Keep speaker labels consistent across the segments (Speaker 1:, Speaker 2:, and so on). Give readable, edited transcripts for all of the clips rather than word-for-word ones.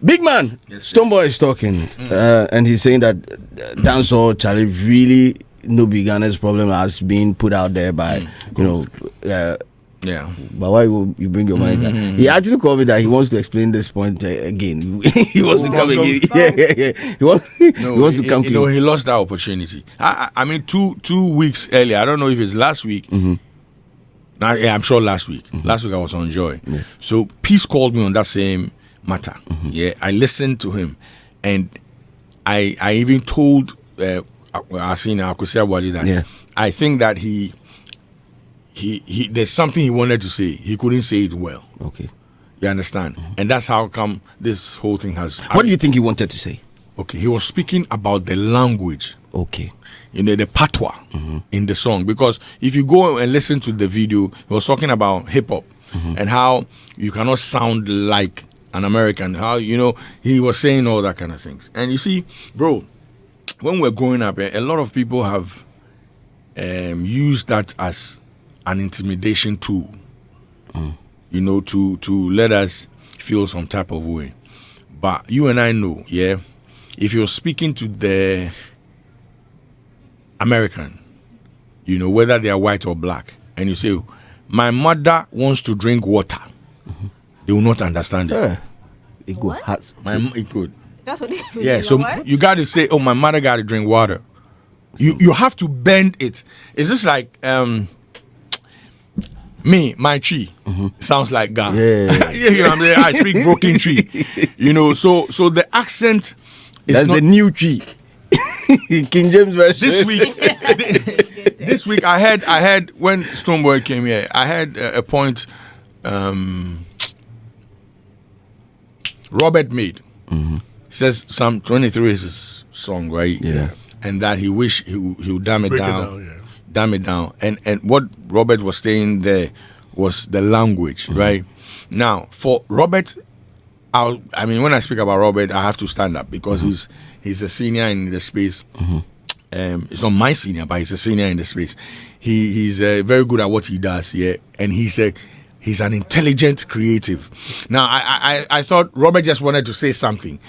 Speaker 1: Big man,
Speaker 2: Yes,
Speaker 1: Stoneboy is talking, and he's saying that dancehall, Charlie, really no be Ghana's problem has been put out there by,
Speaker 2: Yeah.
Speaker 1: But why you bring your mind? He actually called me that he wants to explain this point again. He wants to come again. Yeah. He wants to come.
Speaker 2: He lost that opportunity. I mean, two weeks earlier. I don't know if it's last week. I'm sure last week. Last week I was on Joy. Yeah. So Peace called me on that same matter. Yeah, I listened to him, and I even told Asina Akusia Bwaji that I think that he there's something he wanted to say. He couldn't say it well.
Speaker 1: Okay.
Speaker 2: You understand? And that's how come this whole thing has...
Speaker 1: What do you think he wanted to say?
Speaker 2: Okay, he was speaking about the language.
Speaker 1: Okay.
Speaker 2: The patois in the song. Because if you go and listen to the video, he was talking about hip-hop and how you cannot sound like an American. How, he was saying all that kind of things. And you see, bro, when we're growing up, a lot of people have used that as an intimidation tool, to let us feel some type of way. But you and I know, if you're speaking to the American, whether they are white or black, and you say, my mother wants to drink water, they will not understand it.
Speaker 1: It could.
Speaker 2: It could.
Speaker 3: That's what they mean.
Speaker 2: Yeah, so you got to say, my mother got to drink water. You have to bend it. It's just like... my tree sounds like Ga. I speak broken tree. So the accent is
Speaker 1: that's
Speaker 2: not
Speaker 1: the new tree. King James version.
Speaker 2: This week I had when Stoneboy came here, I had a point Robert made. Says Psalm 23 is his song, right?
Speaker 1: Yeah.
Speaker 2: And that he wish he would dumb it down. Dumb it down. And what Robert was saying there was the language, right? Now, for Robert, when I speak about Robert, I have to stand up because he's a senior in the space. It's not my senior, but he's a senior in the space. He's very good at what he does, and he's an intelligent creative. Now, I thought Robert just wanted to say something,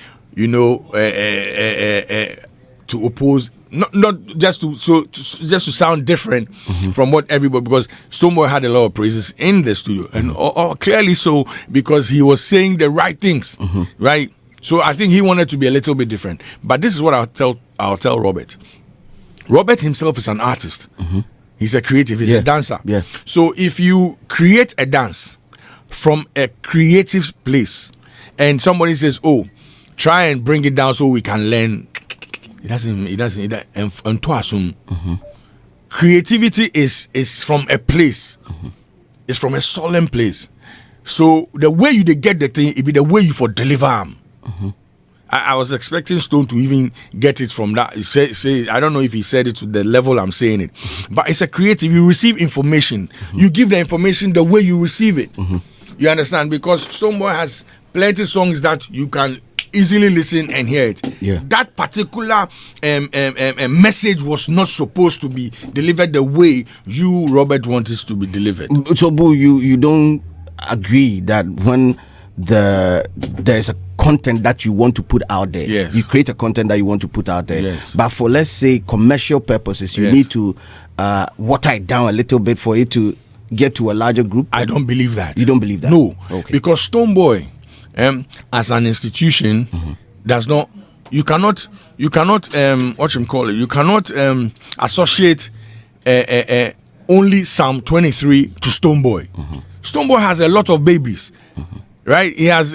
Speaker 2: to oppose. Not just to sound different from what everybody, because Stoneboy had a lot of praises in the studio, and clearly so, because he was saying the right things, right? So I think he wanted to be a little bit different. But this is what I'll tell Robert. Robert himself is an artist. He's a creative. He's a dancer.
Speaker 1: Yeah.
Speaker 2: So if you create a dance from a creative place, and somebody says, "Oh, try and bring it down so we can learn." It doesn't. Creativity is from a place. It's from a solemn place. So the way you get the thing, it be the way you for deliver them. I was expecting Stone to even get it from that. Say, I don't know if he said it to the level I'm saying it, but it's a creative. You receive information. You give the information the way you receive it. You understand? Because Stoneboy has plenty songs that you can easily listen and hear it.
Speaker 1: Yeah.
Speaker 2: That particular message was not supposed to be delivered the way you, Robert, want it to be delivered.
Speaker 1: So, Boo, you don't agree that when there's a content that you want to put out there, you create a content that you want to put out there, but for, let's say, commercial purposes, you need to water it down a little bit for it to get to a larger group?
Speaker 2: I don't believe that.
Speaker 1: You don't believe that?
Speaker 2: No.
Speaker 1: Okay.
Speaker 2: Because Stoneboy, as an institution, does not. You cannot. You cannot associate only Psalm 23 to Stoneboy. Stoneboy has a lot of babies, right? He has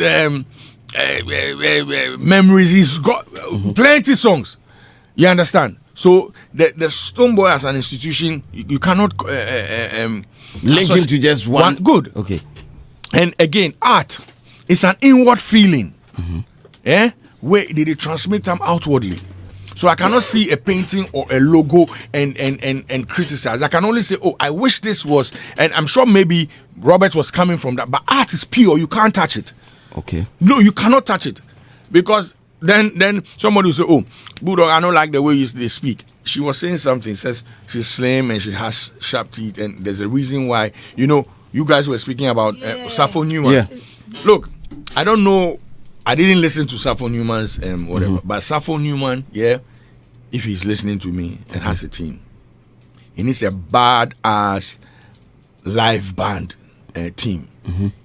Speaker 2: memories. He's got plenty songs. You understand? So the Stoneboy as an institution, you cannot
Speaker 1: link him to just one.
Speaker 2: Good.
Speaker 1: Okay.
Speaker 2: And again, art. It's an inward feeling. Where they transmit them outwardly. So I cannot see a painting or a logo and criticize. I can only say, oh, I wish this was, and I'm sure maybe Robert was coming from that, but art is pure. You can't touch it.
Speaker 1: Okay.
Speaker 2: No, you cannot touch it. Because then somebody will say, oh, Bulldog, I don't like the way they speak. She was saying something, says she's slim and she has sharp teeth, and there's a reason why, you guys were speaking about Sappho Newman.
Speaker 1: Yeah.
Speaker 2: Look, I don't know I didn't listen to Safo Newman's whatever, but Safo Newman, if he's listening to me and has a team, he needs a bad-ass live band team.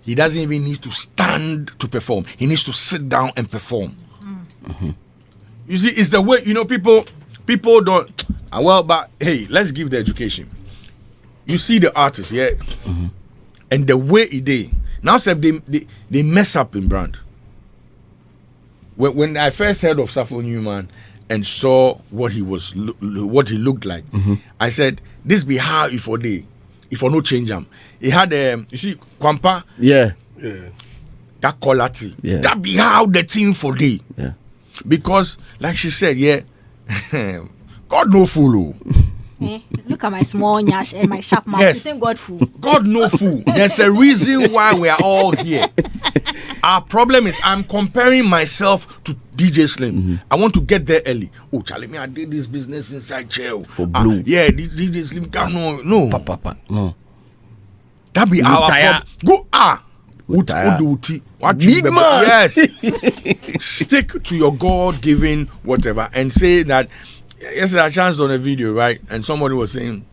Speaker 2: He doesn't even need to stand to perform. He needs to sit down and perform. You see, it's the way, people don't, but hey, let's give the education. You see the artist, and the way they now say they mess up in brand. When I first heard of Safo Newman and saw what he looked like, I said, this be how if I no change him. He had you see Kwampa, that quality, that be how the team for day, because like she said, God no fool.
Speaker 3: Look at my small nyash and my sharp mouth.
Speaker 2: Yes.
Speaker 3: You think God fool?
Speaker 2: God no fool. There's a reason why we are all here. Our problem is I'm comparing myself to DJ Slim. I want to get there early. Oh, Charlie, me, I did this business inside jail.
Speaker 1: For blue.
Speaker 2: DJ Slim can't no.
Speaker 1: No.
Speaker 2: That be our problem. What
Speaker 1: big man.
Speaker 2: Yes. Stick to your God-given whatever and say that. Yesterday I chanced on a video, right? And somebody was saying,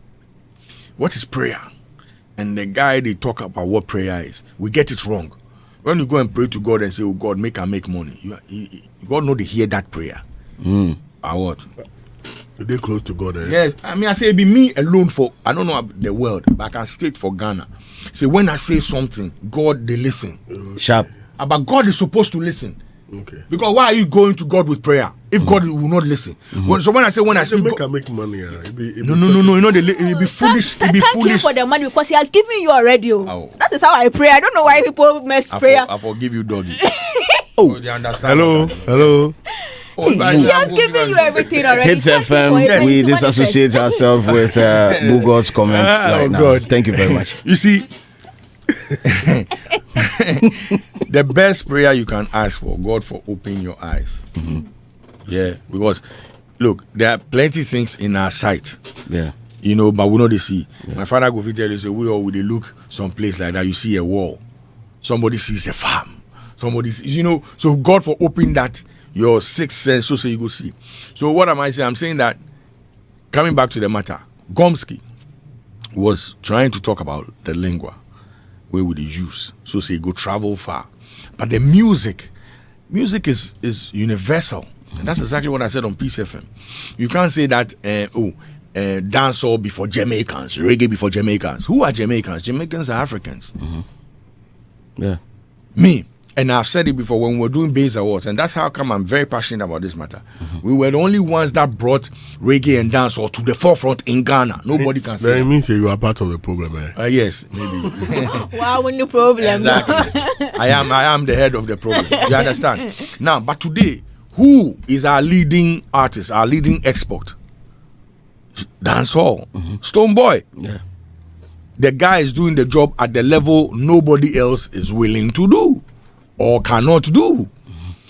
Speaker 2: what is prayer? And the guy, they talk about what prayer is. We get it wrong. When you go and pray to God and say, oh God, make money, God know they hear that prayer. Or what?
Speaker 4: They close to God.
Speaker 2: Yes. I mean, I say it be me alone for, I don't know the world, but I can state for Ghana. Say when I say something, God, they listen.
Speaker 1: Sharp.
Speaker 2: But God is supposed to listen.
Speaker 4: Okay.
Speaker 2: Because why are you going to God with prayer if God will not listen? So when I speak,
Speaker 4: make money.
Speaker 2: No. It be foolish. It be
Speaker 3: Thank
Speaker 2: foolish.
Speaker 3: him for the money because he has given you already. Oh. That is how I pray. I don't know why people mess prayer.
Speaker 2: I forgive you, doggy.
Speaker 4: You understand? Hello.
Speaker 3: He has given you everything already.
Speaker 1: Hits FM, we disassociate ourselves with Bullgod's comments right now. God. Thank you very much.
Speaker 2: You see, the best prayer you can ask for, God, for opening your eyes. Yeah, because look, there are plenty things in our sight.
Speaker 1: Yeah.
Speaker 2: But we know they see. Yeah. My father go tell you, say, we all would they look someplace like that. You see a wall. Somebody sees a farm. Somebody sees, so God for opening that your sixth sense, so you go see. So what am I saying? I'm saying that coming back to the matter, Gomsky was trying to talk about the lingua. Where would he use? So say go travel far. But the music is universal. And that's exactly what I said on Peace FM. You can't say that dancehall before Jamaicans, reggae before Jamaicans. Who are Jamaicans? Jamaicans are Africans.
Speaker 1: Yeah.
Speaker 2: Me. And I've said it before when we were doing Base Awards, and that's how come I'm very passionate about this matter. We were the only ones that brought reggae and dancehall to the forefront in Ghana. Nobody can say that.
Speaker 4: That means you are part of the problem,
Speaker 2: yes, maybe.
Speaker 3: Wow, when the problem.
Speaker 2: Exactly. I am the head of the problem. You understand? Now, but today, who is our leading artist, our leading export? Dancehall. Stonebwoy.
Speaker 1: Yeah.
Speaker 2: The guy is doing the job at the level nobody else is willing to do. Or cannot do.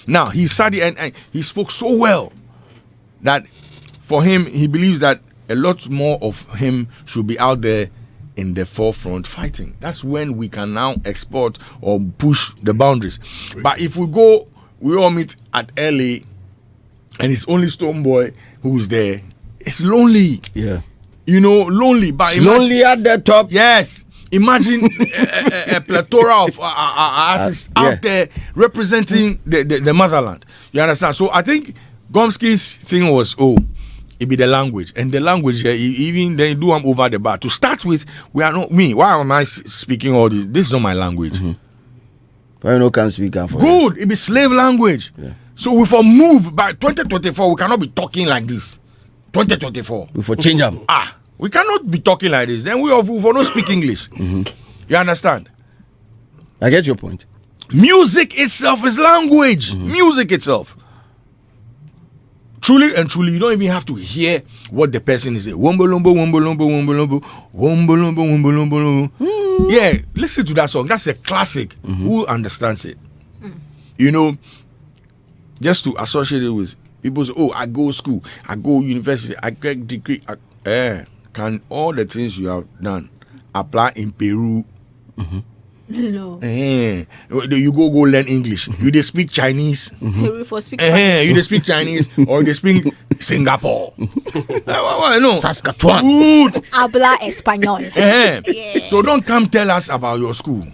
Speaker 2: Now he studied and he spoke so well that for him he believes that a lot more of him should be out there in the forefront fighting. That's when we can now export or push the boundaries. But if we all meet at LA and it's only Stonebwoy who's there, it's lonely.
Speaker 1: Yeah.
Speaker 2: Lonely. But
Speaker 1: lonely at the top.
Speaker 2: Yes. Imagine a plethora of artists out there representing the motherland. You understand? So I think Gomsky's thing was, it be the language. And the language, even they do them over the bar. To start with, we are not me. Why am I speaking all this? This is not my language.
Speaker 1: Why can't speak for
Speaker 2: good. It be slave language. Yeah. So if we move by 2024, we cannot be talking like this. 2024.
Speaker 1: If we change them.
Speaker 2: We cannot be talking like this. Then we will not speak English. You understand?
Speaker 1: I get your point.
Speaker 2: Music itself is language. Music itself. Truly and truly, you don't even have to hear what the person is saying. Wombolombo, wombolombo, wombolombo, wombolombo, wombolombo. Yeah, listen to that song. That's a classic. Who understands it? Just to associate it with people say, I go school, I go university, I get degree. Can all the things you have done apply in Peru?
Speaker 3: No.
Speaker 2: You go learn English. You they speak Chinese.
Speaker 3: You
Speaker 2: they speak Chinese or they speak Singapore. No.
Speaker 1: Saskatchewan.
Speaker 2: Good.
Speaker 3: Habla español.
Speaker 2: So don't come tell us about your school.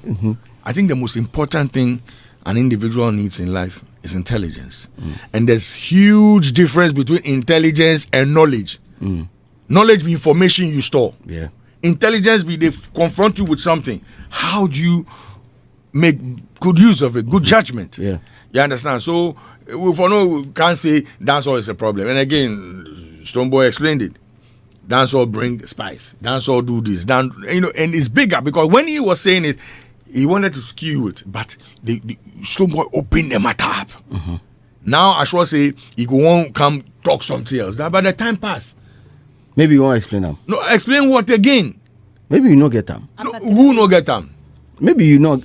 Speaker 2: I think the most important thing an individual needs in life is intelligence. And there's huge difference between intelligence and knowledge. Knowledge be information you store.
Speaker 1: Yeah.
Speaker 2: Intelligence be they confront you with something. How do you make good use of it, good judgment?
Speaker 1: Yeah.
Speaker 2: You understand? So we can't say dancehall is a problem. And again, Stonebwoy explained it. Dancehall bring spice. Dancehall do this. And it's bigger because when he was saying it, he wanted to skew it, but the Stonebwoy opened the matter up. Now I should say he won't come talk something else. But the time passed.
Speaker 1: Maybe you won't explain them.
Speaker 2: No, explain what again?
Speaker 1: Maybe you not get them.
Speaker 2: No, who no get them?
Speaker 1: Maybe you not.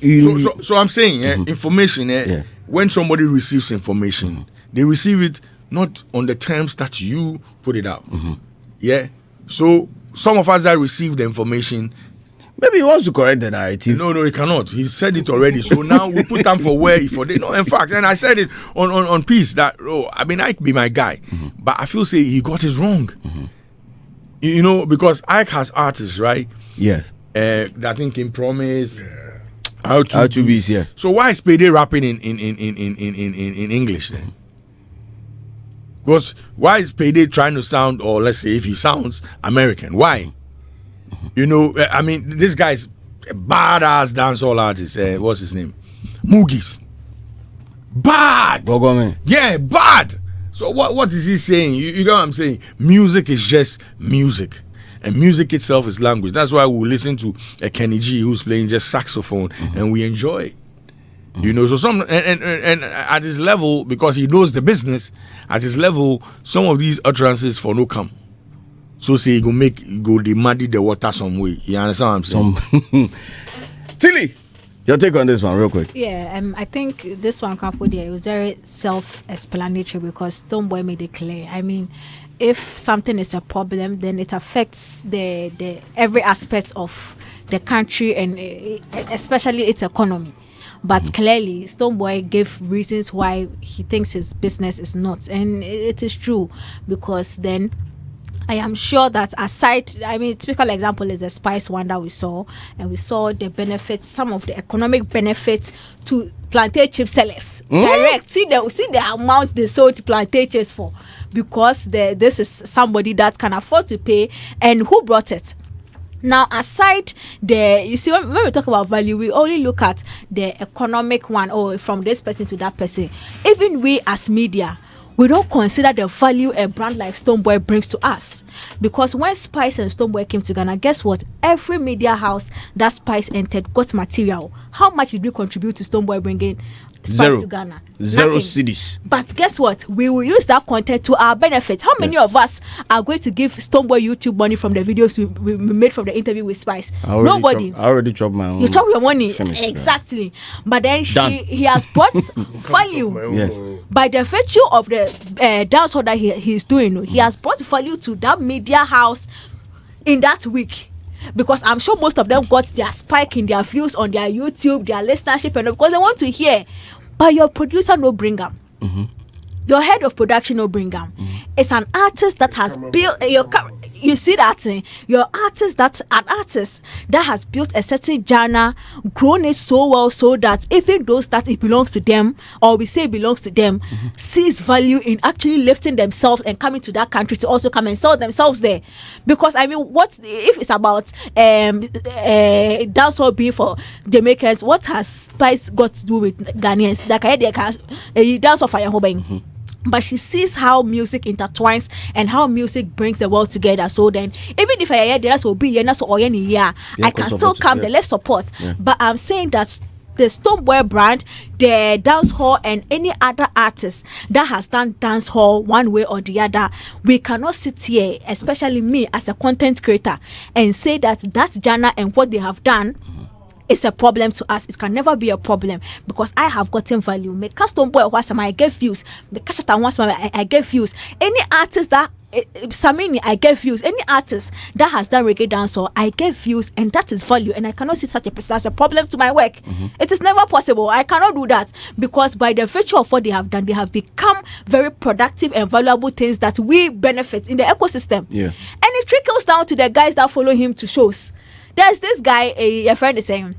Speaker 2: So I'm saying information. When somebody receives information, they receive it not on the terms that you put it out. Yeah. So some of us that receive the information.
Speaker 1: Maybe he wants to correct the narrative.
Speaker 2: No, he cannot. He said it already. So now we put them for where for they. No, in fact, and I said it on Peace that Ike be my guy, but I feel say he got it wrong. Because Ike has artists, right?
Speaker 1: Yes.
Speaker 2: That thing can promise.
Speaker 1: How to be here.
Speaker 2: So why is Payday rapping in English then? Because why is Payday trying to sound, or let's say if he sounds American? Why? This guy's a badass dancehall artist. What's his name? Moogie's. Bad. Yeah, bad. So what is he saying? You know what I'm saying? Music is just music. And music itself is language. That's why we listen to a Kenny G who's playing just saxophone and we enjoy it. So some and at his level, because he knows the business, at his level, some of these utterances for no come. So say he go muddy the water some way. You understand what I'm saying?
Speaker 1: Tilly, your take on this one real quick.
Speaker 3: Yeah, I think this one it was very self-explanatory because Stonebwoy made it clear. I mean, if something is a problem, then it affects the every aspect of the country and especially its economy. But clearly, Stonebwoy gave reasons why he thinks his business is not, and it is true because then I am sure that typical example is the spice one that we saw, and we saw the benefits, some of the economic benefits to plantain chip sellers. Direct, see the amount they sold plantain chips for, because this is somebody that can afford to pay, and who brought it. Now, aside you see, when we talk about value, we only look at the economic one, from this person to that person. Even we as media, we don't consider the value a brand like Stonebwoy brings to us. Because when Spice and Stonebwoy came to Ghana, guess what? Every media house that Spice entered got material. How much did we contribute to Stonebwoy bringing Spice to Ghana?
Speaker 1: Zero cities.
Speaker 3: But guess what? We will use that content to our benefit. How many of us are going to give Stonebwoy YouTube money from the videos we made from the interview with Spice? Nobody.
Speaker 1: I already chopped my own.
Speaker 3: You chop your money.
Speaker 1: Finished,
Speaker 3: exactly. But then he has brought value.
Speaker 1: Yes.
Speaker 3: By the virtue of the dancehall that he's doing, he has brought value to that media house in that week. Because I'm sure most of them got their spike in their views on their YouTube, their listenership, and because they want to hear. But your producer no bring them. Your head of production no bring them. It's an artist that has built you see that thing. Your artist an artist that has built a certain genre, grown it so well so that even those that it belongs to them, or we say it belongs to them, sees value in actually lifting themselves and coming to that country to also come and sell themselves there. Because what if it's about dancehall being for Jamaicans? What has Spice got to do with Ghanaians? Like I dance of fire. But she sees how music intertwines and how music brings the world together. So then, even if I can still come, the less support. Yeah. But I'm saying that the Stonebwoy brand, the dancehall, and any other artist that has done dancehall one way or the other, we cannot sit here, especially me as a content creator, and say that genre and what they have done is a problem to us. It can never be a problem because I have gotten value. Me Stonebwoy I get views. Me I get views. Any artist that Samini, I get views. Any artist that has done reggae dancehall, I get views, and that is value. And I cannot see such a person as a problem to my work. It is never possible. I cannot do that, because by the virtue of what they have done, they have become very productive and valuable things that we benefit in the ecosystem.
Speaker 1: Yeah.
Speaker 3: And it trickles down to the guys that follow him to shows. There's this guy, a friend is saying,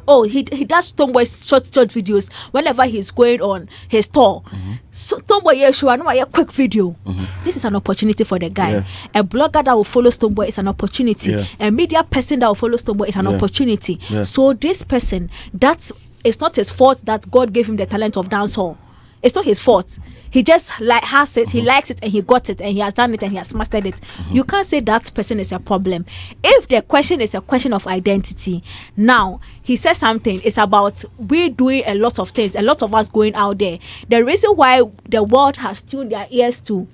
Speaker 3: oh, he does Tomboy short videos whenever he's going on his tour. So Tomboy show a quick video. This is an opportunity for the guy. A blogger that will follow Tomboy is an opportunity. A media person that will follow Tomboy is an opportunity. So this person, it's not his fault that God gave him the talent of dancehall. It's not his fault. He just has it, he likes it, and he got it, and he has done it, and he has mastered it. You can't say that person is a problem. If the question is a question of identity, now he says something, it's about we doing a lot of things, a lot of us going out there. The reason why the world has tuned their ears to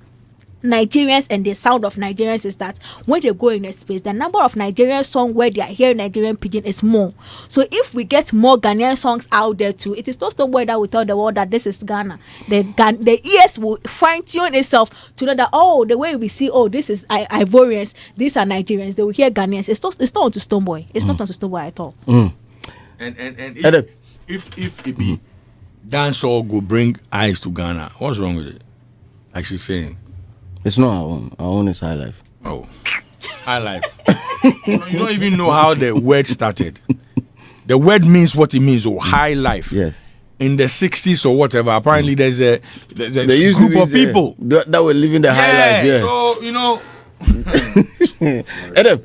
Speaker 3: Nigerians and the sound of Nigerians is that when they go in a space, the number of Nigerian songs where they are hearing Nigerian pidgin is more. So if we get more Ghanaian songs out there too, it is not the way that we tell the world that this is Ghana. The ears will fine tune itself to know that, oh, the way we see, oh, this is Ivorians, these are Nigerians. They will hear Ghanaians. It's not onto Stoneboy. It's not onto Stoneboy at all.
Speaker 2: And if it be dancehall go bring eyes to Ghana, what's wrong with it? Like she's saying.
Speaker 1: It's not our own. Our own is high life.
Speaker 2: Oh, high life. You don't even know how the word started. The word means what it means. Oh, high life.
Speaker 1: Yes.
Speaker 2: In the 60s or whatever, apparently there's a group of people
Speaker 1: that were living the high life. Yeah.
Speaker 2: So you know.
Speaker 1: Adam.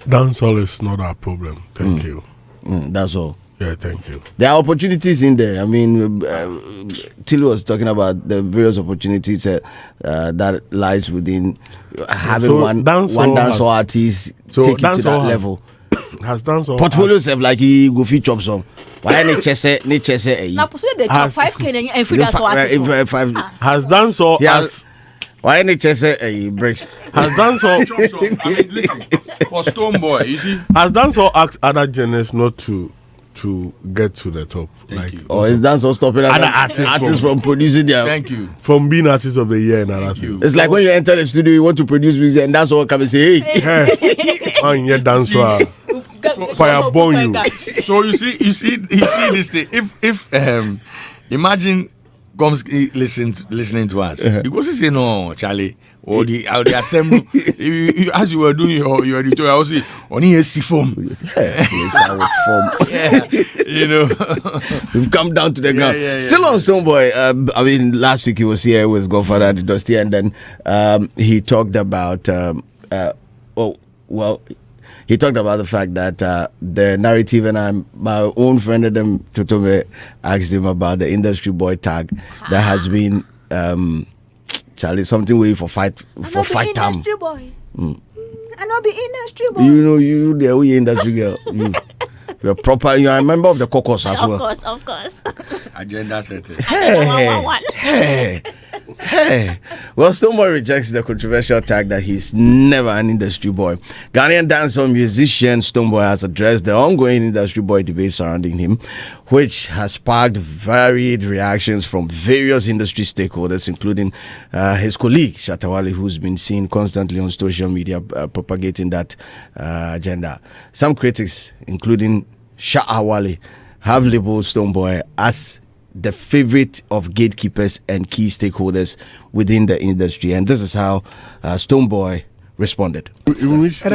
Speaker 4: Dancehall is not our problem. Thank you.
Speaker 1: That's all.
Speaker 4: Yeah, thank you.
Speaker 1: There are opportunities in there. I mean, Tilly was talking about the various opportunities that lies within having one dancehall artist take it to that level.
Speaker 4: Has dancehall
Speaker 1: portfolios have like he go feature chop some. Why any chese?
Speaker 3: Now, possibly they chop 5K and free dancehall artists.
Speaker 4: Has dancehall?
Speaker 1: Yes. Why any chese breaks?
Speaker 4: Has dancehall?
Speaker 2: I mean, listen, for Stoneboy, you see,
Speaker 4: has dancehall asked other genres not to get to the top?
Speaker 2: Thank you.
Speaker 1: Or is dancehall stopping other artists from producing their?
Speaker 2: Thank you.
Speaker 4: From being artist of the year and other things.
Speaker 1: It's like when you enter the studio, you want to produce music, and dancehall come and say, "Hey,
Speaker 4: and yet dancehall fire burn you."
Speaker 2: So you see this thing. If imagine comes listening to us, you go say no, Charlie. Or the assembly, as you were doing your editorial, I was saying, only a form. You know,
Speaker 1: we've come down to the ground. Still on Stoneboy. I mean, last week he was here with Godfather and Dusty, and then he talked about he talked about the fact that the narrative, and my own friend Adam Totome asked him about the industry boy tag that has been. Charlie, something way for fight time.
Speaker 3: Industry boy. I not be industry boy.
Speaker 1: You know, you industry girl. You're proper. You're a member of the caucus as well.
Speaker 3: Of course.
Speaker 2: Agenda setters.
Speaker 1: Hey. Well, Stoneboy rejects the controversial tag that he's never an industry boy. Ghanaian dancehall musician Stoneboy has addressed the ongoing industry boy debate surrounding him, which has sparked varied reactions from various industry stakeholders, including his colleague Shatawale, who's been seen constantly on social media propagating that agenda. Some critics, including Shatawale, have labeled Stoneboy as the favorite of gatekeepers and key stakeholders within the industry, and this is how Stoneboy responded.
Speaker 4: In recent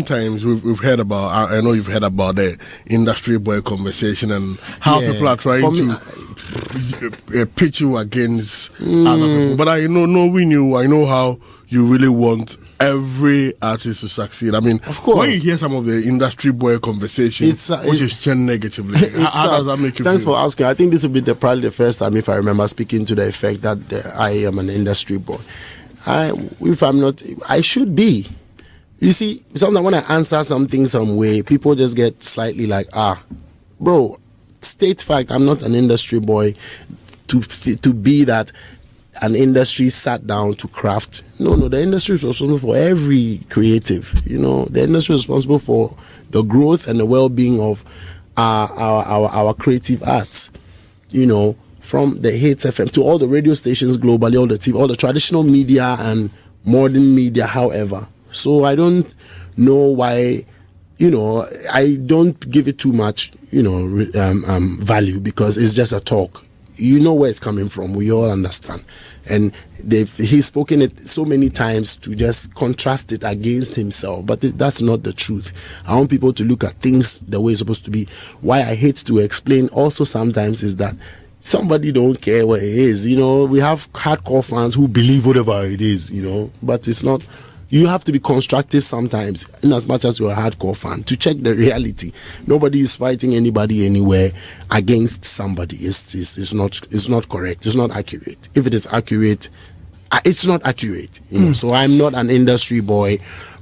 Speaker 4: times, we've heard about. I know you've heard about the industry boy conversation and how people are trying to pitch you against other people. But I know how you really want every artist to succeed. I mean,
Speaker 5: of course,
Speaker 4: when you hear some of the industry boy conversation, which is changed negatively, how does that make you
Speaker 5: thanks
Speaker 4: feel?
Speaker 5: for asking. I think this will be probably the first time, if I remember, speaking to the effect that I am an industry boy. If I'm not, I should be. You see, sometimes when I answer something some way, people just get slightly like, bro, state fact, I'm not an industry boy to be that an industry sat down to craft. No, the industry is responsible for every creative. The industry is responsible for the growth and the well-being of our creative arts. from the Hits FM to all the radio stations globally, all the TV, all the traditional media and modern media, however. So I don't know why, I don't give it too much, value, because it's just a talk. You know where it's coming from. We all understand. And he's spoken it so many times to just contrast it against himself. But that's not the truth. I want people to look at things the way it's supposed to be. Why I hate to explain also sometimes is that somebody don't care what it is. We have hardcore fans who believe whatever it is, but it's not. You have to be constructive sometimes, in as much as you're a hardcore fan, to check the reality. Nobody is fighting anybody anywhere against somebody. It's not correct. It's not accurate. If it is accurate, it's not accurate. So I'm not an industry boy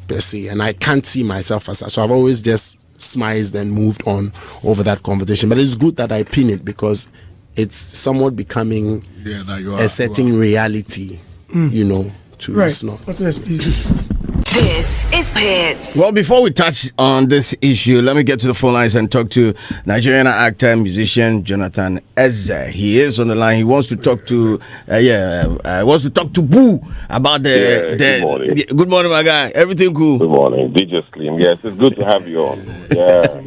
Speaker 5: per se, and I can't see myself as such. So I've always just smiled and moved on over that conversation. But it's good that I pin it, because it's somewhat becoming a certain reality,
Speaker 4: Right.
Speaker 5: It's not.
Speaker 6: This is Hits.
Speaker 1: Well, before we touch on this issue, let me get to the phone lines and talk to Nigerian actor and musician Jonathan Eze. He is on the line. He wants to talk to wants to talk to Boo about the
Speaker 7: good morning.
Speaker 1: Good morning, my guy. Everything cool?
Speaker 7: Good morning, DJ Slim. Yes, it's good to have you on. Yeah,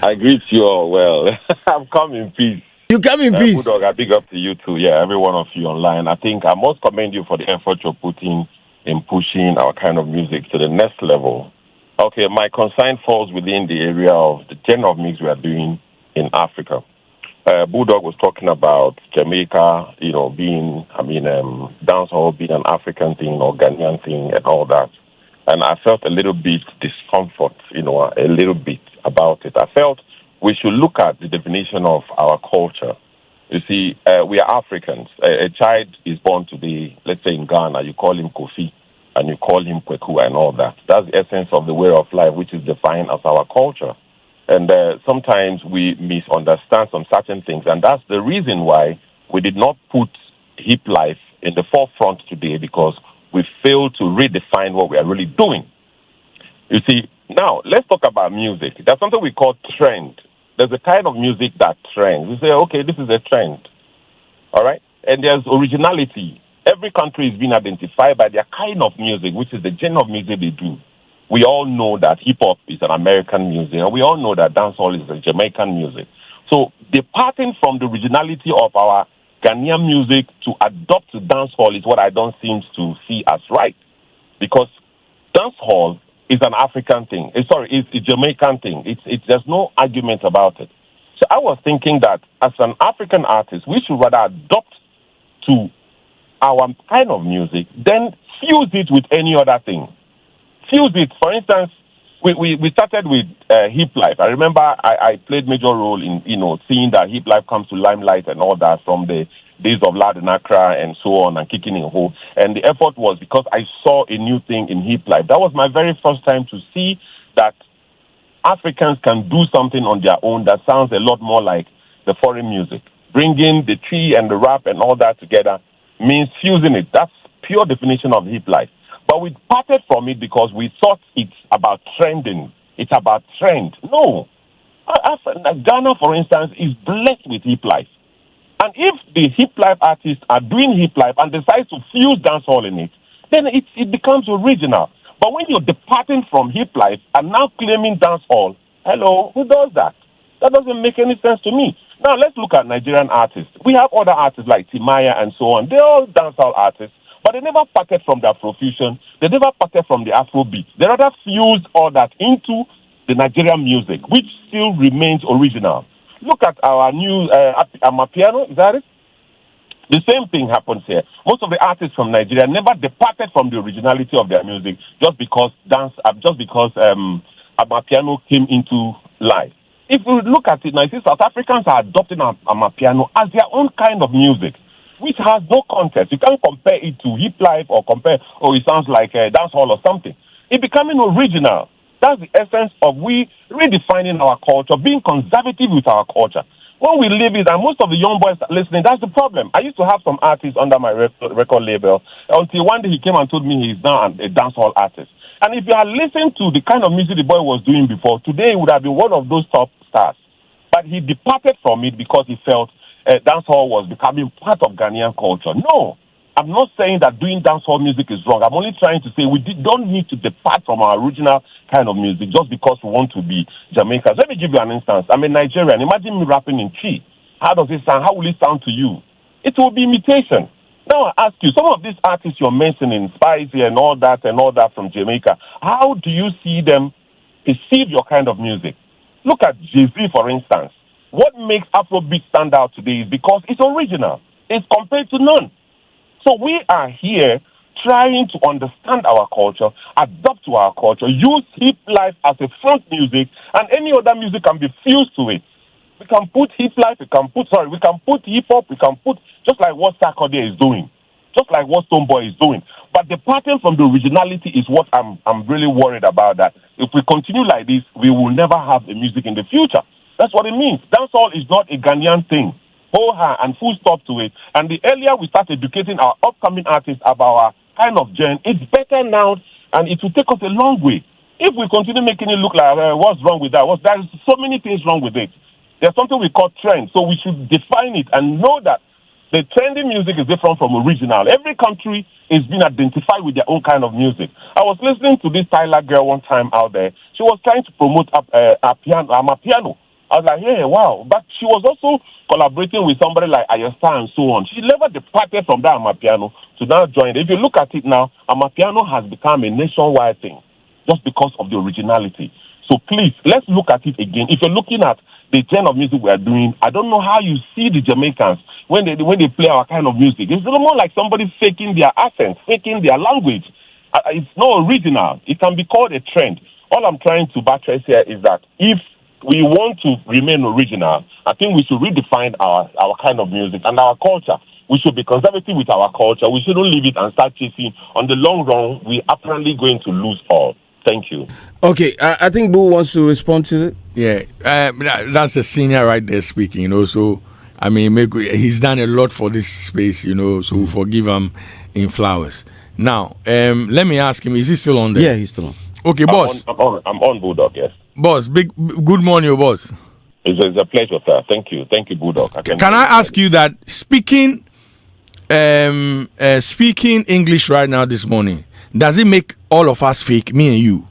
Speaker 7: I greet you all well. I'm coming in peace.
Speaker 1: You come in peace.
Speaker 7: Bulldog, I big up to you too. Yeah, every one of you online. I think I must commend you for the effort you're putting in pushing our kind of music to the next level. Okay, my concern falls within the area of the genre of mix we are doing in Africa. Bulldog was talking about Jamaica, being, dancehall being an African thing or Ghanaian thing and all that. And I felt a little bit discomfort, a little bit about it. I felt we should look at the definition of our culture. You see, we are Africans. A child is born today, let's say in Ghana, you call him Kofi, and you call him Kweku and all that. That's the essence of the way of life, which is defined as our culture. And sometimes we misunderstand some certain things, and that's the reason why we did not put hip life in the forefront today, because we failed to redefine what we are really doing. You see, now, let's talk about music. There's something we call trend. There's a kind of music that trends. We say, okay, this is a trend. All right? And there's originality. Every country is being identified by their kind of music, which is the genre of music they do. We all know that hip-hop is an American music, and we all know that dancehall is a Jamaican music. So departing from the originality of our Ghanaian music to adopt to dancehall is what I don't seem to see as right. Because dancehall is an African thing. It's a Jamaican thing. There's no argument about it. So I was thinking that as an African artist, we should rather adopt to our kind of music, then fuse it with any other thing. Fuse it. For instance, we started with hip life. I remember I played major role in seeing that hip life comes to limelight and all that from the days of Lad and Accra and so on, and kicking in hole. And the effort was because I saw a new thing in hip life. That was my very first time to see that Africans can do something on their own that sounds a lot more like the foreign music. Bringing the tree and the rap and all that together means fusing it. That's pure definition of hip life. But we parted from it because we thought it's about trending. It's about trend. No. Ghana, for instance, is blessed with hip life. And if the hip life artists are doing hip life and decide to fuse dancehall in it, then it becomes original. But when you're departing from hip life and now claiming dancehall, hello, who does that? That doesn't make any sense to me. Now let's look at Nigerian artists. We have other artists like Timaya and so on. They're all dancehall artists, but they never parted from their Afrofusion. They never parted from the Afrobeat. They rather fused all that into the Nigerian music, which still remains original. Look at our new Amapiano, is that it? The same thing happens here. Most of the artists from Nigeria never departed from the originality of their music just because Amapiano came into life. If we look at it now, see, South Africans are adopting Amapiano as their own kind of music, which has no context. You can't compare it to hip life or it sounds like dancehall or something. It's becoming original. That's the essence of we redefining our culture, being conservative with our culture. When we leave it, and most of the young boys listening, that's the problem. I used to have some artists under my record label until one day he came and told me he's now a dancehall artist. And if you had listened to the kind of music the boy was doing before, today he would have been one of those top stars. But he departed from it because he felt dancehall was becoming part of Ghanaian culture. No, I'm not saying that doing dancehall music is wrong. I'm only trying to say we don't need to depart from our original kind of music just because we want to be Jamaicans. Let me give you an instance. I'm a Nigerian. Imagine me rapping in Chi. How does it sound? How will it sound to you? It will be imitation. Now I ask you, some of these artists you're mentioning, Spicy and all that from Jamaica, how do you see them perceive your kind of music? Look at Jay-Z, for instance. What makes Afrobeat stand out today is because it's original. It's compared to none. So we are here trying to understand our culture, adapt to our culture, use hip life as a front music, and any other music can be fused to it. We can put hip life, we can put hip hop, we can put just like what Sarkodie is doing, just like what Stonebwoy is doing. But departing from the originality is what I'm really worried about. That if we continue like this, we will never have the music in the future. That's what it means. Dancehall is not a Ghanaian thing. And full stop to it. And the earlier we start educating our upcoming artists about our kind of genre, it's better now, and it will take us a long way. If we continue making it look like what's wrong with that, there's so many things wrong with it. There's something we call trend, so we should define it and know that the trending music is different from original. Every country is being identified with their own kind of music. I was listening to this Tyler girl one time out there. She was trying to promote a piano. I was like, yeah, wow. But she was also collaborating with somebody like Ayesta and so on. She never departed from that Amapiano to now join. If you look at it now, Amapiano has become a nationwide thing just because of the originality. So please, let's look at it again. If you're looking at the genre of music we are doing, I don't know how you see the Jamaicans when they play our kind of music. It's more like somebody faking their accent, faking their language. It's not original. It can be called a trend. All I'm trying to buttress here is that if we want to remain original, I think we should redefine our kind of music and our culture. We should be conservative with our culture. We shouldn't leave it and start chasing. On the long run, we're apparently going to lose all. Thank you.
Speaker 1: Okay, I think Boo wants to respond to it.
Speaker 2: Yeah, that's a senior right there speaking, So, I mean, he's done a lot for this space, so we forgive him in flowers. Now, let me ask him, is he still on there?
Speaker 1: Yeah, he's still on.
Speaker 2: Okay, boss.
Speaker 7: I'm on Bulldog, yes.
Speaker 2: Boss, good morning, boss.
Speaker 7: It's a pleasure, sir. Thank you, Bulldog.
Speaker 2: Can I ask you that speaking English right now this morning, does it make all of us fake, me and you?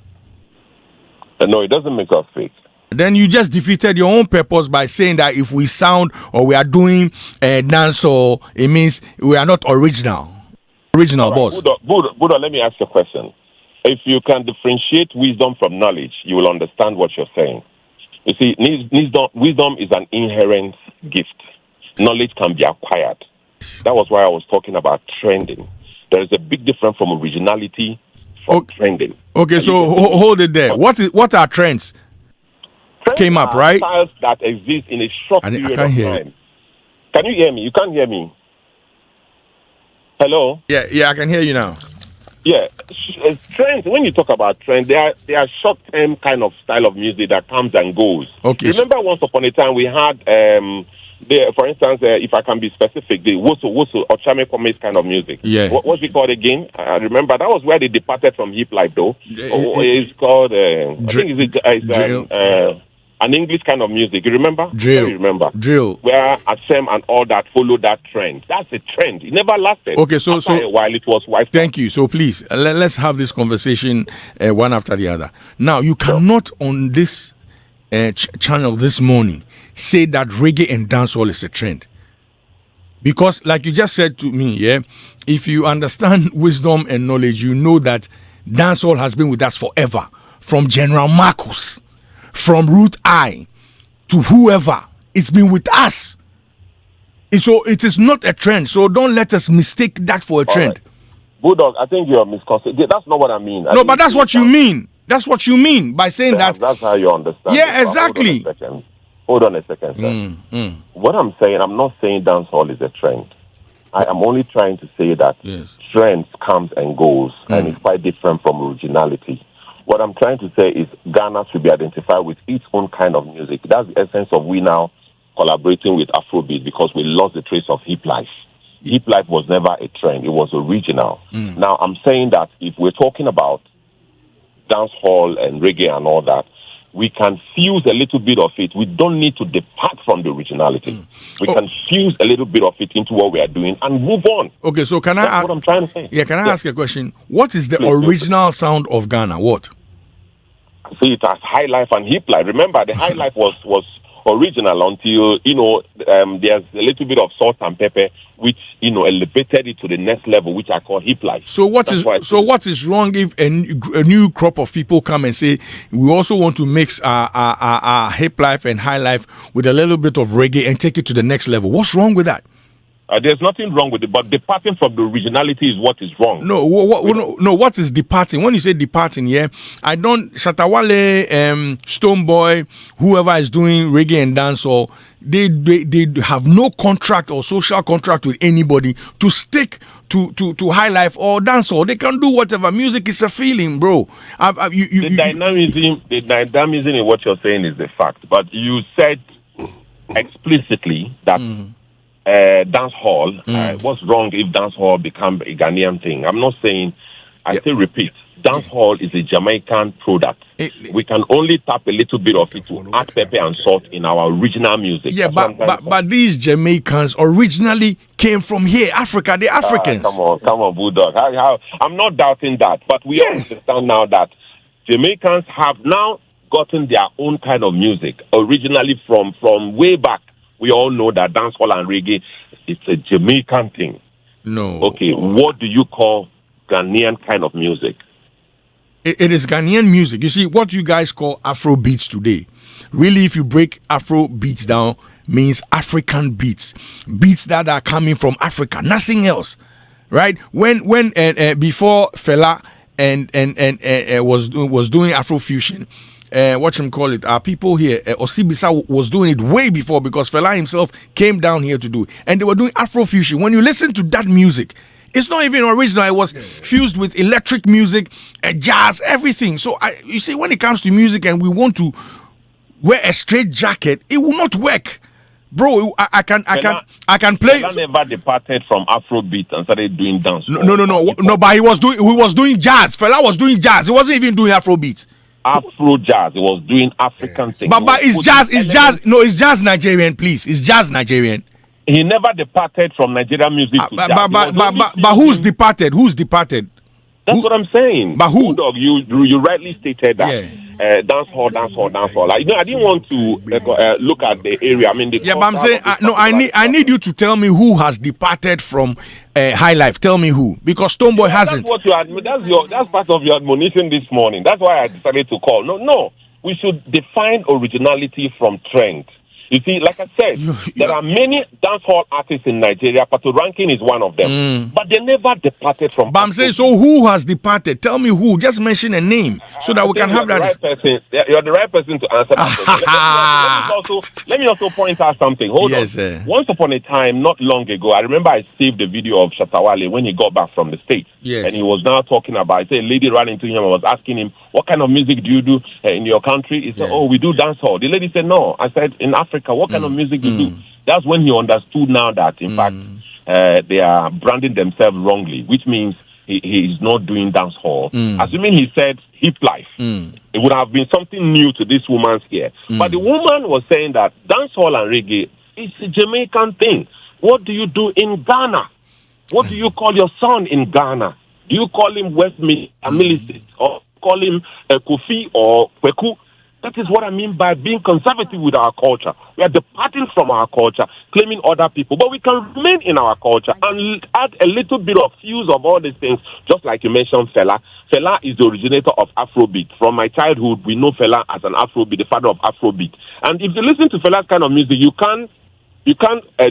Speaker 7: No, it doesn't make us fake.
Speaker 2: Then you just defeated your own purpose by saying that if we sound or we are doing dancehall, it means we are not original. Right, boss.
Speaker 7: Bulldog, let me ask you a question. If you can differentiate wisdom from knowledge, you will understand what you're saying. You see, wisdom is an inherent gift. Knowledge can be acquired. That was why I was talking about trending. There is a big difference from originality from trending.
Speaker 2: Okay, so hold it there. What are trends?
Speaker 7: Trends
Speaker 2: came up, right?
Speaker 7: Styles that exist in a short period of time. Can you hear me? You can't hear me. Hello?
Speaker 2: Yeah, I can hear you now.
Speaker 7: Yeah, trends. When you talk about trends, they are short-term kind of style of music that comes and goes.
Speaker 2: Okay.
Speaker 7: Remember, once upon a time we had, for instance, if I can be specific, the Woso or Chame Kwame's kind of music.
Speaker 2: Yeah.
Speaker 7: What's it called again? I remember that was where they departed from hip life, though. It's called. I think it's an English kind of music. You remember?
Speaker 2: Drill.
Speaker 7: You remember?
Speaker 2: Drill.
Speaker 7: Where Asem and all that followed that trend. That's a trend. It never lasted.
Speaker 2: Okay, so
Speaker 7: a while it was wiped.
Speaker 2: Thank you. So please, let's have this conversation one after the other. Now, you cannot on this channel this morning say that reggae and dancehall is a trend. Because like you just said to me, if you understand wisdom and knowledge, you know that dancehall has been with us forever. From General Marcus, from Root I to whoever, it's been with us. So it is not a trend. So don't let us mistake that for a trend.
Speaker 7: Right. Bulldog, I think you're misconceiving. That's not what I mean.
Speaker 2: But that's what you mean. That's what you mean by saying that.
Speaker 7: That's how you understand.
Speaker 2: Yeah, exactly.
Speaker 7: Hold on a second, sir. What I'm saying, I'm not saying dancehall is a trend. I am only trying to say that trends comes and goes, and it's quite different from originality. What I'm trying to say is Ghana should be identified with its own kind of music. That's the essence of we now collaborating with Afrobeat, because we lost the trace of hip life. Hip life was never a trend. It was original. Now, I'm saying that if we're talking about dancehall and reggae and all that, we can fuse a little bit of it. We don't need to depart from the originality. We can fuse a little bit of it into what we are doing and move on.
Speaker 2: Okay, so can
Speaker 7: That's
Speaker 2: I ask,
Speaker 7: what I'm trying to say.
Speaker 2: Yeah, can I ask a question? What is the original sound of Ghana? What?
Speaker 7: See it as high life and hip life. Remember, the high life was original until there's a little bit of salt and pepper, which elevated it to the next level, which I call hip life.
Speaker 2: So what is wrong if a new crop of people come and say we also want to mix our hip life and high life with a little bit of reggae and take it to the next level? What's wrong with that?
Speaker 7: There's nothing wrong with it, but departing from the originality is what is wrong.
Speaker 2: No, what is departing? When you say departing, I don't, Shatawale, Stonebwoy, whoever is doing reggae and dancehall, they have no contract or social contract with anybody to stick to high life or dancehall. They can do whatever. Music is a feeling, bro.
Speaker 7: The dynamism in what you're saying is the fact, but you said explicitly that dance hall. What's wrong if dance hall become a Ghanaian thing? I'm not saying. I still repeat. Dance hall is a Jamaican product. We can only tap a little bit of it to add pepper and salt in our original music.
Speaker 2: Yeah, but these Jamaicans originally came from here, Africa. They're Africans.
Speaker 7: Come on, Bulldog. I'm not doubting that, but we understand now that Jamaicans have now gotten their own kind of music. Originally from way back, we all know that dancehall and reggae is a Jamaican thing.
Speaker 2: No.
Speaker 7: Okay, what do you call Ghanaian kind of music?
Speaker 2: It is Ghanaian music. You see, what you guys call Afro beats today, really, if you break Afro beats down, means African beats. Beats that are coming from Africa, nothing else. Right? When before Fela and was doing Afro fusion, our people here, Osibisa was doing it way before, because Fela himself came down here to do it. And they were doing Afrofusion. When you listen to that music, it's not even original. It was fused with electric music, jazz, everything. So, you see, when it comes to music and we want to wear a straight jacket, it will not work. Bro, I can play.
Speaker 7: Fela never departed from Afrobeat and started doing dance.
Speaker 2: No, but he was doing jazz. Fela was doing jazz. He wasn't even doing Afrobeat.
Speaker 7: Afro jazz. It was doing African things.
Speaker 2: But it's jazz. No, it's jazz Nigerian, please. It's jazz Nigerian.
Speaker 7: He never departed from Nigerian music to jazz.
Speaker 2: But who's departed? Who's departed?
Speaker 7: That's what I'm saying.
Speaker 2: But who?
Speaker 7: Bulldog, you rightly stated that.
Speaker 2: Yeah.
Speaker 7: Dance hall. I didn't want to look at the area. I mean,
Speaker 2: but I'm saying I need you to tell me who has departed from high life. Tell me who, because Stonebwoy hasn't.
Speaker 7: That's part of your admonition this morning. That's why I decided to call. No, we should define originality from trend. You see, like I said, there are many dancehall artists in Nigeria. Pato Rankin is one of them. But they never departed from.
Speaker 2: But I'm saying, so who has departed? Tell me who. Just mention a name so that we can have that.
Speaker 7: You're the right person to answer that. Let me also point out something. Hold on. Once upon a time, not long ago, I remember I saved the video of Shatawale when he got back from the States.
Speaker 2: Yes.
Speaker 7: And he was now talking about, a lady ran into him and was asking him, what kind of music do you do in your country? He said, we do dancehall. The lady said, no. I said, in Africa, what kind of music do you do? That's when he understood now that, in fact, they are branding themselves wrongly, which means he is not doing dancehall. Assuming he said hip life, it would have been something new to this woman's ear. But the woman was saying that dancehall and reggae is a Jamaican thing. What do you do in Ghana? What do you call your son in Ghana? Do you call him Westmead, Millicent, or call him Kofi or Kweku? That is what I mean by being conservative with our culture. We are departing from our culture, claiming other people, but we can remain in our culture and add a little bit of fuse of all these things, just like you mentioned Fela. Fela is the originator of Afrobeat. From my childhood, we know Fela as an Afrobeat, the father of Afrobeat. And if you listen to Fela's kind of music, you can't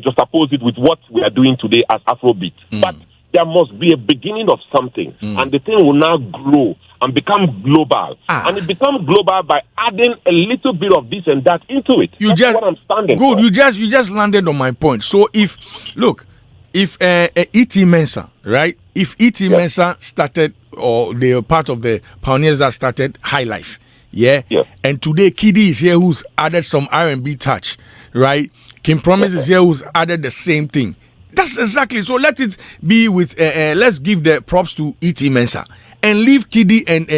Speaker 7: just oppose it with what we are doing today as Afrobeat. But there must be a beginning of something, and the thing will now grow and become global. And it becomes global by adding a little bit of this and that into it. That's what I'm standing for.
Speaker 2: You just landed on my point. So if E.T. Mensah, right? If E.T. Mensah started, or they were part of the pioneers that started High Life, and today Kiddy is here who's added some R&B touch, right? King Promise is here who's added the same thing. That's exactly. So let it be with, let's give the props to E.T. Mensah. and leave Kiddy and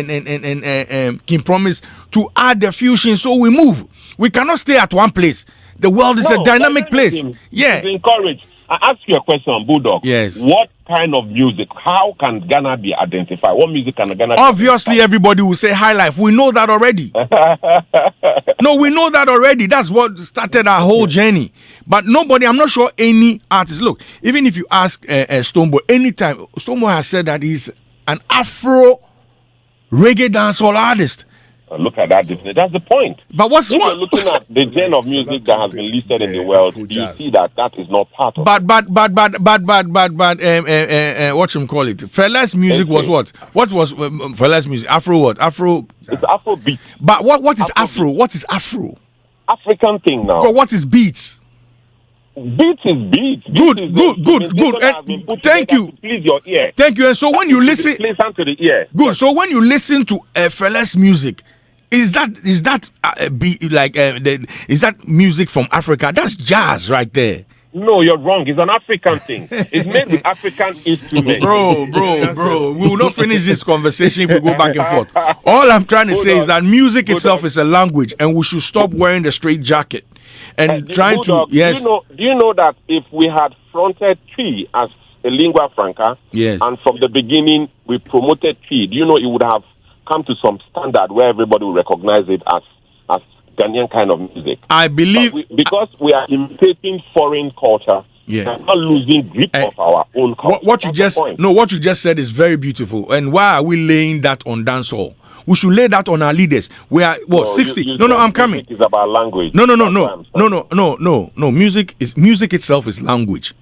Speaker 2: King Promise to add the fusion, so we move. We cannot stay at one place. The world is a dynamic place. Yeah.
Speaker 7: Encourage. I ask you a question, Bulldog.
Speaker 2: Yes.
Speaker 7: What kind of music? How can Ghana be identified? What music can Ghana?
Speaker 2: Obviously, everybody will say high life. We know that already. No, we know that already. That's what started our whole journey. But nobody, I'm not sure any artist. Look, even if you ask Stoneboy, anytime Stoneboy has said that he's an Afro reggae dancehall artist.
Speaker 7: Look at that definition. That's the point.
Speaker 2: But what's
Speaker 7: if you're looking at the genre of music that has been listed in the world, you see that is not part of
Speaker 2: but what you call it? Fela's music was what? What was Fela's music? Afro what? Afro.
Speaker 7: It's Afro beat.
Speaker 2: But what is Afro? What is Afro?
Speaker 7: African thing now.
Speaker 2: So what is beats?
Speaker 7: Beats is beats.
Speaker 2: Good. Thank you.
Speaker 7: To please your ear.
Speaker 2: Thank you. And so when you listen,
Speaker 7: pleasant to the ear.
Speaker 2: Good. So when you listen to Fela's music, is that music from Africa? That's jazz right there.
Speaker 7: No, you're wrong. It's an African thing. It's made with African instruments.
Speaker 2: Bro. We will not finish this conversation if we go back and forth. All I'm trying to say is that music itself is a language, and we should stop wearing the straight jacket and trying to. Yes.
Speaker 7: Do you know that if we had fronted Twi as a lingua franca,
Speaker 2: yes,
Speaker 7: and from the beginning we promoted Twi, do you know it would have come to some standard where everybody will recognize it as Ghanaian kind of music?
Speaker 2: I believe
Speaker 7: because we are imitating foreign culture, and not losing grip of our own culture.
Speaker 2: What you just said is very beautiful. And why are we laying that on dancehall? We should lay that on our leaders. We are 60. I'm coming.
Speaker 7: It's about language.
Speaker 2: No. Music itself is language.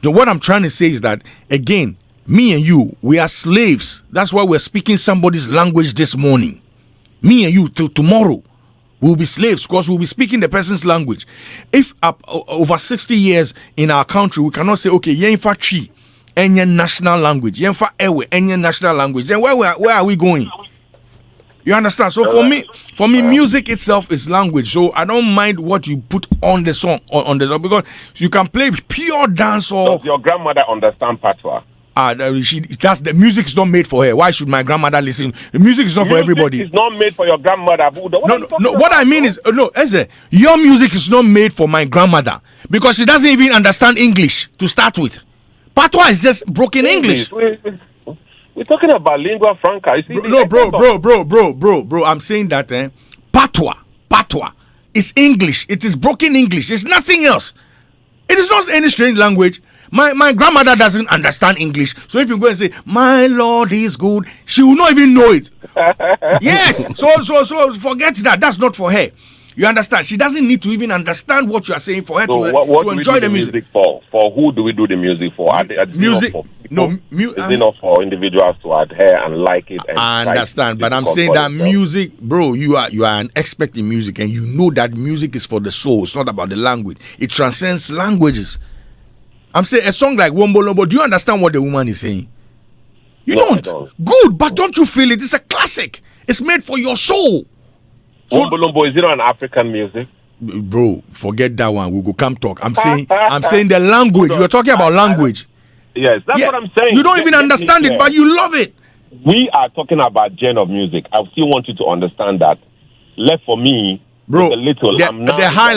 Speaker 2: So what I'm trying to say is that, again, me and you, we are slaves. That's why we're speaking somebody's language this morning. Me and you, till tomorrow, we'll be slaves because we'll be speaking the person's language. If over 60 years in our country, we cannot say, okay, yenfa chi, any national language, yenfa ewe, any national language, then where are we going? You understand? So for me, music itself is language. So I don't mind what you put on the song, because you can play pure dancehall.
Speaker 7: Does your grandmother understand patois?
Speaker 2: That's the music is not made for her. Why should my grandmother listen? The music is not for everybody.
Speaker 7: It's not made for your grandmother.
Speaker 2: No. What I mean is, Eze, your music is not made for my grandmother because she doesn't even understand English to start with. Patois is just broken English.
Speaker 7: We're talking about lingua franca.
Speaker 2: Bro. I'm saying that patois is English. It is broken English. It's nothing else. It is not any strange language. My grandmother doesn't understand English, so if you go and say "My Lord is good," she will not even know it. Yes, so forget that. That's not for her. You understand? She doesn't need to even understand what you are saying for her to enjoy the music.
Speaker 7: For who do we do the music for?
Speaker 2: Music.
Speaker 7: Is it not for individuals to adhere and like it? And
Speaker 2: I understand, but I'm saying that music, bro. You are an expert in music, and you know that music is for the soul. It's not about the language. It transcends languages. I'm saying a song like Wombo Lombo. Do you understand what the woman is saying? You don't. Good, but don't you feel it? It's a classic. It's made for your soul.
Speaker 7: Wombo Lombo, is it an African music?
Speaker 2: Bro, forget that one. We'll go come talk. I'm saying the language. You're talking about language.
Speaker 7: Yes, that's what I'm saying.
Speaker 2: You don't even understand it, but you love it.
Speaker 7: We are talking about genre of music. I still want you to understand that. Left for me,
Speaker 2: bro,
Speaker 7: the
Speaker 2: high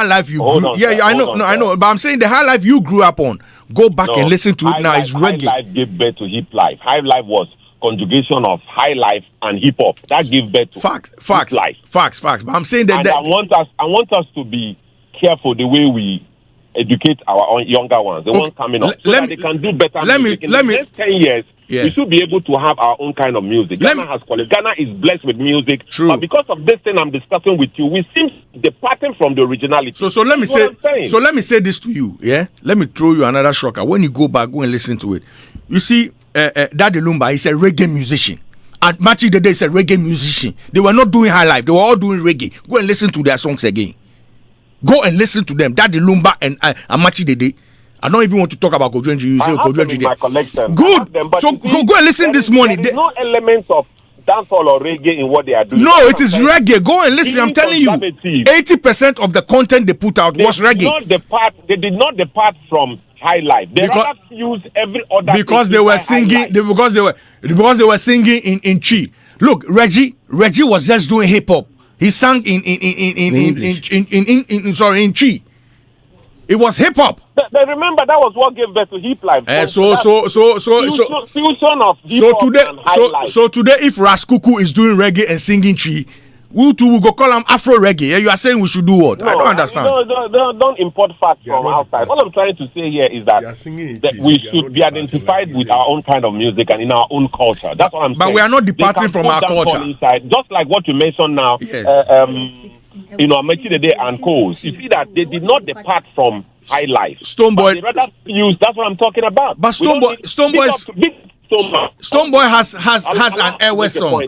Speaker 2: life you grew. I know. But I'm saying the high life you grew up on. Go back and listen to it now. It's reggae.
Speaker 7: High life gave birth to hip life. High life was conjugation of high life and hip hop. That gave birth to
Speaker 2: facts life. Facts. But I'm saying that.
Speaker 7: I want us to be careful the way we educate our own younger ones, the ones coming up, so that they can do better music. In the next 10 years, we should be able to have our own kind of music. Ghana has quality. Ghana is blessed with music.
Speaker 2: True.
Speaker 7: But because of this thing I'm discussing with you, we seem departing from the originality.
Speaker 2: So let me say this to you. Yeah, let me throw you another shocker. When you go back, go and listen to it. You see, Daddy Lumba is a reggae musician. And Machi Dede is a reggae musician. They were not doing high life. They were all doing reggae. Go and listen to their songs again. Go and listen to them. Daddy Lumba and Machi Dede. I don't even want to talk about Kodwenji. You say Kodwenji.
Speaker 7: My collection.
Speaker 2: Good. So go and listen this morning.
Speaker 7: There is no element of dancehall or reggae in what they are doing.
Speaker 2: No, it is reggae. Go and listen. I'm telling you, 80% of the content they put out was reggae.
Speaker 7: They did not depart from high life. They rather use every other
Speaker 2: because they were singing. Because they were singing in Chi. Look, Reggie was just doing hip hop. He sang in Chi. It was hip hop.
Speaker 7: But remember, that was what gave birth to hip life.
Speaker 2: So today, if Raskuku is doing reggae and singing Chi, we too will go call him Afro reggae. You are saying we should do what?
Speaker 7: No,
Speaker 2: I don't understand.
Speaker 7: Don't import facts from outside. What I'm trying to say here is that we should be identified with our own kind of music and in our own culture. That's what I'm saying.
Speaker 2: But we are not departing from our culture.
Speaker 7: Inside, just like what you mentioned now, Amechidede and Coles. You see that they did not depart from high life.
Speaker 2: Stonebwoy.
Speaker 7: That's what I'm talking about.
Speaker 2: But Stonebwoy has an airway song.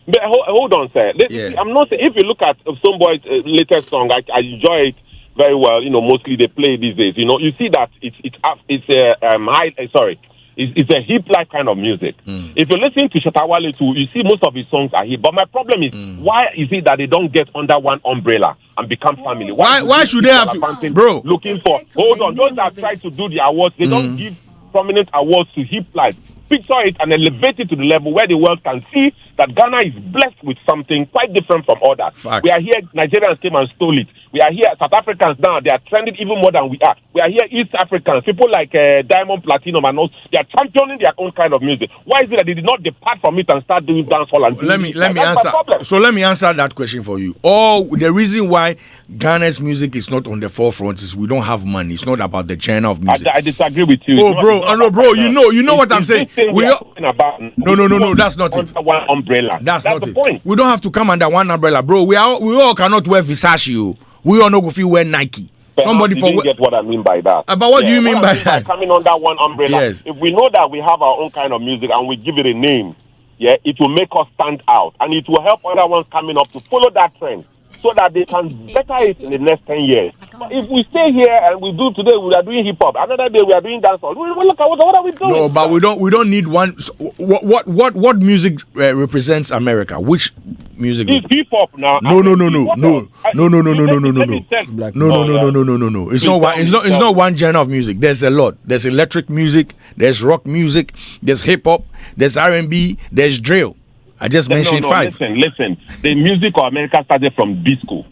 Speaker 7: But hold on, sir. I'm not saying, if you look at Stonebwoy's latest song, I enjoy it very well. Mostly they play these days. You see that it's a hip life kind of music. If you listen to Shatawale too, you see most of his songs are hip. But my problem is, why is it that they don't get under one umbrella and become family?
Speaker 2: Why should they have to, bro?
Speaker 7: Looking for those that try to do the awards, they don't give prominent awards to hip life. Picture it and elevate it to the level where the world can see that Ghana is blessed with something quite different from others.
Speaker 2: Facts.
Speaker 7: We are here, Nigerians came and stole it. We are here, South Africans now, they are trending even more than we are. We are here, East Africans, people like Diamond Platinum and all, they are championing their own kind of music. Why is it that they did not depart from it and start doing dancehall and
Speaker 2: let me answer. So let me answer that question for you. The reason why Ghana's music is not on the forefront is we don't have money. It's not about the China of music.
Speaker 7: I disagree with you.
Speaker 2: Bro, you know what I'm saying.
Speaker 7: No,
Speaker 2: that's not it.
Speaker 7: One umbrella.
Speaker 2: That's not
Speaker 7: the
Speaker 2: it.
Speaker 7: Point.
Speaker 2: We don't have to come under one umbrella, bro. We all cannot wear Versace. We all know if you wear Nike.
Speaker 7: Somebody get what I mean by that.
Speaker 2: But what do you mean by that?
Speaker 7: Coming under one umbrella.
Speaker 2: Yes.
Speaker 7: If we know that we have our own kind of music and we give it a name, it will make us stand out and it will help other ones coming up to follow that trend, so that they can better it in the next 10 years. But if we stay here and we do today, we are doing hip hop. Another day we are doing dancehall. Look at what are we doing?
Speaker 2: No, but we don't need one. What music represents America? Which music?
Speaker 7: It's hip hop now.
Speaker 2: No. It's not one genre of music. There's a lot. There's electric music. There's rock music. There's hip hop. There's R&B. There's drill. I just mentioned 5.
Speaker 7: Listen. The music of America started from disco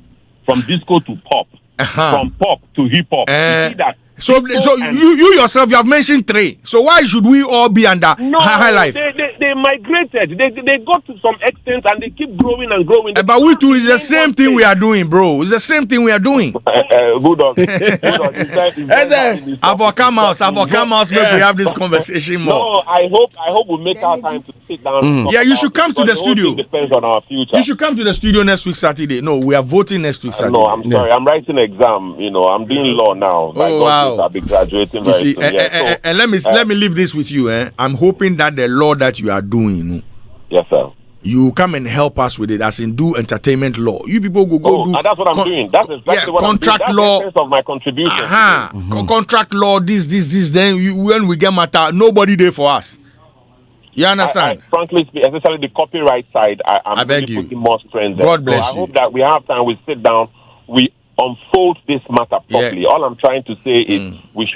Speaker 7: to pop, from pop to hip hop. You see that?
Speaker 2: So you yourself, you have mentioned 3. So why should we all be under high life?
Speaker 7: They migrated. They got to some extent and they keep growing and growing.
Speaker 2: But we too is the same thing we are doing, bro. It's the same thing we are doing.
Speaker 7: Good on.
Speaker 2: I've come out. Maybe we have this conversation more.
Speaker 7: No, I hope we make our time to sit down.
Speaker 2: Yeah, you should come to the studio.
Speaker 7: Depends on our future.
Speaker 2: You should come to the studio next week Saturday. No, we are voting next week Saturday.
Speaker 7: No, I'm sorry. I'm writing an exam. I'm doing law now.
Speaker 2: Oh wow.
Speaker 7: I'll be graduating very soon.
Speaker 2: And let me leave this with you. I'm hoping that the law that you are doing,
Speaker 7: yes, sir,
Speaker 2: you come and help us with it, as in do entertainment law. You people go do.
Speaker 7: That's what I'm doing. That's exactly what
Speaker 2: contract
Speaker 7: I'm doing.
Speaker 2: law.
Speaker 7: That's the sense of my contribution.
Speaker 2: Contract law. This. Then when we get matter, nobody there for us. You understand?
Speaker 7: Frankly speaking, especially the copyright side, I'm really putting more strength there.
Speaker 2: God bless you.
Speaker 7: I hope that we have time. We sit down. We unfold this matter properly. All I'm trying to say is we should